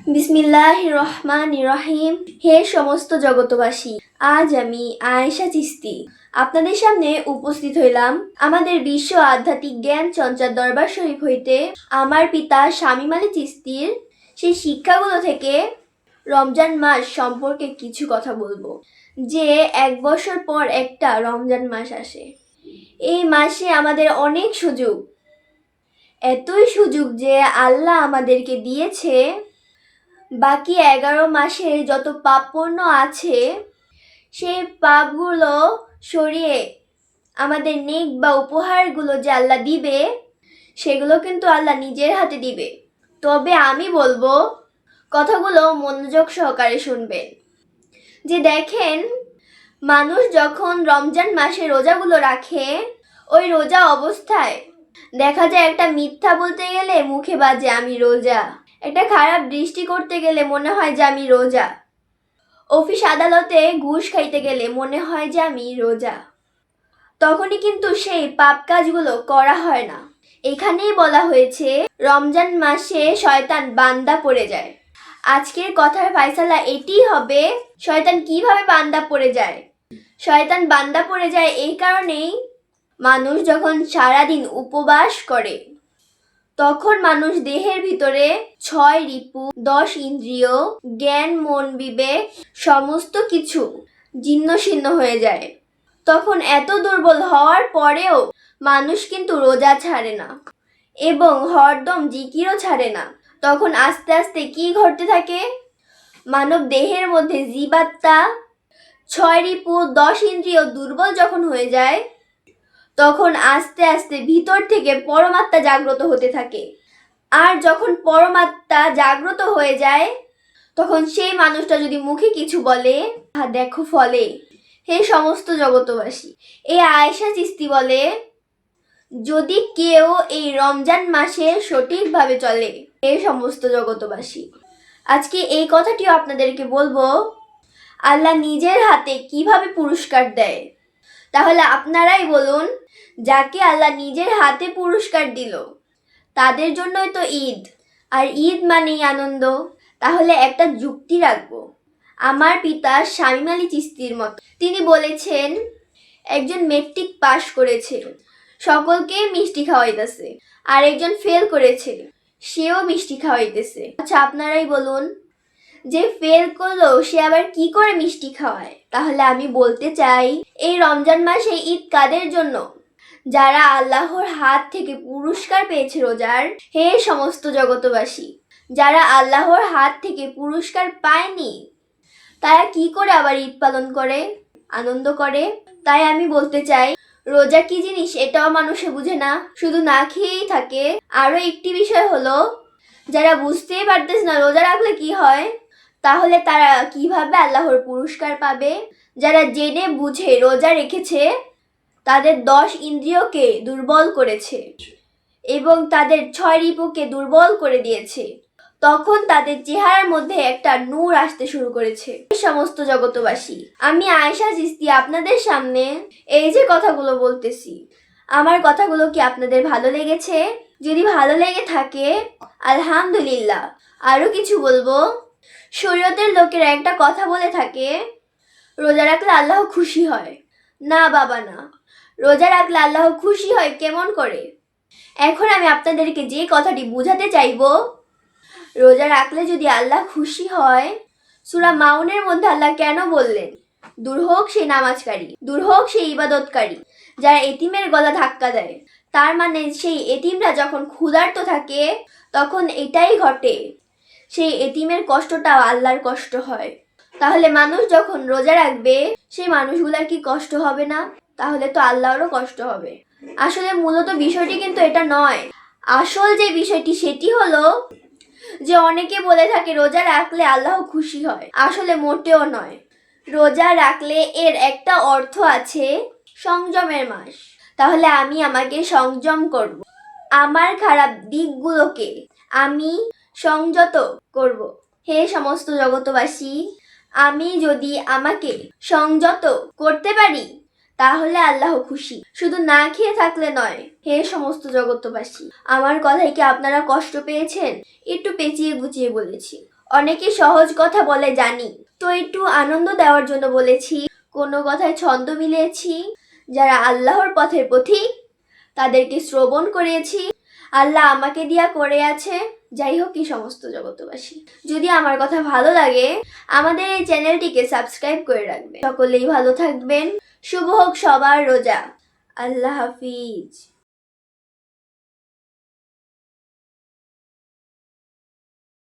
বিসমিল্লাহির রহমানির রহিম। হে সমস্ত জগতবাসী, আজ আমি আয়েশা চিস্তি আপনাদের সামনে উপস্থিত হইলাম আমাদের বিশ্ব আধ্যাত্মিক জ্ঞান চঞ্চার দরবার শরীফ হইতে আমার পিতা শামীম আলী চিস্তির সেই শিক্ষাগুলো থেকে রমজান মাস সম্পর্কে কিছু কথা বলবো। যে 1 বছর পর একটা রমজান মাস আসে। এই মাসে আমাদের অনেক সুযোগ, এতই সুযোগ যে আল্লাহ আমাদেরকে দিয়েছে বাকি 11 মাসে যত পাপ পণ্য আছে সেই পাপগুলো সরিয়ে আমাদের নেক বা উপহারগুলো যে আল্লাহ দিবে সেগুলো কিন্তু আল্লাহ নিজের হাতে দিবে। তবে আমি বলবো কথাগুলো মনোযোগ সহকারে শুনবেন। যে দেখেন, মানুষ যখন রমজান মাসে রোজাগুলো রাখে, ওই রোজা অবস্থায় দেখা যায় একটা মিথ্যা বলতে গেলে মুখে বাজে আমি রোজা, একটা খারাপ দৃষ্টি করতে গেলে মনে হয় যে আমি রোজা, অফিস আদালতে ঘুষ খাইতে গেলে মনে হয় যে আমি রোজা। তখনই কিন্তু সেই পাপ কাজগুলো করা হয় না। এখানেই বলা হয়েছে রমজান মাসে শয়তান বান্দা পড়ে যায়। আজকের কথার ফায়সালা এটি হবে, শয়তান কিভাবে বান্দা পড়ে যায়। শয়তান বান্দা পড়ে যায় এই কারণেই, মানুষ যখন সারাদিন উপবাস করে তখন মানুষ দেহের ভিতরে 6 রিপু, 10 ইন্দ্রিয়, জ্ঞান, মন, বিবেক সমস্ত কিছু জীর্ণ শীর্ণ হয়ে যায়। তখন এত দুর্বল হওয়ার পরেও মানুষ কিন্তু রোজা ছাড়ে না এবং হরদম জিকিরও ছাড়ে না। তখন আস্তে আস্তে কি ঘটতে থাকে, মানব দেহের মধ্যে জীবাত্মা 6 রিপু, 10 ইন্দ্রিয় দুর্বল যখন হয়ে যায় তখন আস্তে আস্তে ভিতর থেকে পরমাত্মা জাগ্রত হতে থাকে। আর যখন পরমাত্মা জাগ্রত হয়ে যায় তখন সেই মানুষটা যদি মুখে কিছু বলে, দেখো ফলে। হে সমস্ত জগতবাসী, এই আয়েশা চিস্তি বলে, যদি কেউ এই রমজান মাসে সঠিকভাবে চলে, হে সমস্ত জগতবাসী, আজকে এই কথাটিও আপনাদেরকে বলবো, আল্লাহ নিজের হাতে কিভাবে পুরস্কার দেয়। তাহলে আপনারাই বলুন, যাকে আল্লাহ নিজের হাতে পুরস্কার দিল তাদের জন্যই তো ঈদ, আর ঈদ মানেই আনন্দ। তাহলে একটা যুক্তি রাখবো আমার পিতা শামীম আলী চিস্তির মতো। তিনি বলেছেন, একজন মেট্রিক পাশ করেছে, সকলকে মিষ্টি খাওয়াইতেছে, আর একজন ফেল করেছে, সেও মিষ্টি খাওয়াইতেছে। আচ্ছা আপনারাই বলুন, যে ফেল করলো সে আবার কি করে মিষ্টি খাওয়ায়। তাহলে আমি বলতে চাই, এই রমজান মাসে ঈদ কাদের জন্য? যারা আল্লাহর হাত থেকে পুরস্কার পেয়েছে রোজার। হে সমস্ত জগতবাসী, যারা আল্লাহর হাত থেকে পুরস্কার পায়নি তারা কি করে আবার ঈদ পালন করে, আনন্দ করে? তাই আমি বলতে চাই, রোজা কি জিনিস এটাও মানুষে বুঝে না, শুধু না খেয়েই থাকে। আরো একটি বিষয় হলো, যারা বুঝতেই পারতেছে না রোজা রাখলে কি হয়, তাহলে তারা কিভাবে আল্লাহর পুরস্কার পাবে? যারা জেনে বুঝে রোজা রেখেছে তাদের 10 ইন্দ্রিয়কে দুর্বল করেছে এবং তাদের 6 রিপুকে দুর্বল করে দিয়েছে, তখন তাদের চেহারার মধ্যে একটা নূর আসতে শুরু করেছে। সমস্ত জগতবাসী, আমি আয়েশা চিস্তি আপনাদের সামনে এই যে কথাগুলো বলতেছি, আমার কথাগুলো কি আপনাদের ভালো লেগেছে? যদি ভালো লেগে থাকে আলহামদুলিল্লাহ। আরো কিছু বলবো, শরীয়তের লোকেরা একটা কথা বলে থাকে, রোজা রাখলে আল্লাহ খুশি হয়। না বাবা না, রোজা রাখলে আল্লাহ খুশি হয় কেমন করে? এখন আমি আপনাদেরকে যে কথাটি বুঝাতে চাইবো, রোজা রাখলে যদি আল্লাহ খুশি হয়, সূরা মাউনের মধ্যে আল্লাহ কেন বললেন, দূর হোক সেই নামাজকারী, দূর হোক সেই ইবাদতকারী যারা এতিমের গলা ধাক্কা দেয়। তার মানে সেই এতিমরা যখন ক্ষুধার্ত থাকে তখন এটাই ঘটে, সেই এতিমের কষ্টটাও আল্লাহর কষ্ট হয়। তাহলে মানুষ যখন রোজা রাখবে সেই মানুষগুলার কি কষ্ট হবে না? তাহলে তো আল্লাহরও কষ্ট হবে। আসলে মূলত বিষয়টি কিন্তু এটা নয়। আসল যে বিষয়টি সেটি হলো যে অনেকে বলে থাকে রোজা রাখলে আল্লাহ খুশি হয়। আসলে মোটেও নয়। রোজা রাখলে এর একটা অর্থ আছে, সংযমের মাস। তাহলে আমি আমাকে সংযম করব, আমার খারাপ দিকগুলোকে আমি সংযত করব। হে সমস্ত জগতবাসী, আমি যদি আমাকে সংযত করতে পারি তাহলে আল্লাহ খুশি, শুধু না খেয়ে থাকলে নয়। হে সমস্ত জগতবাসী, আমার কথায় কি আপনারা কষ্ট পেয়েছেন? একটু পেঁচিয়ে গুছিয়ে বলেছি। অনেকে সহজ কথা বলে জানি, তো একটু আনন্দ দেওয়ার জন্য বলেছি। কোনো কথায় ছন্দ মিলিয়েছি। যারা আল্লাহর পথের পথিক তাদেরকে শ্রবণ করিয়েছি। আল্লাহ আমাকে দিয়া করে আছে। যাই হোক কি সমস্ত জগতবাসী, যদি আমার কথা ভালো লাগে আমাদের এই চ্যানেলটিকে সাবস্ক্রাইব করে রাখবেন। সকলেই ভালো থাকবেন। শুভ হোক সবার রোজা। আল্লাহ হাফিজ।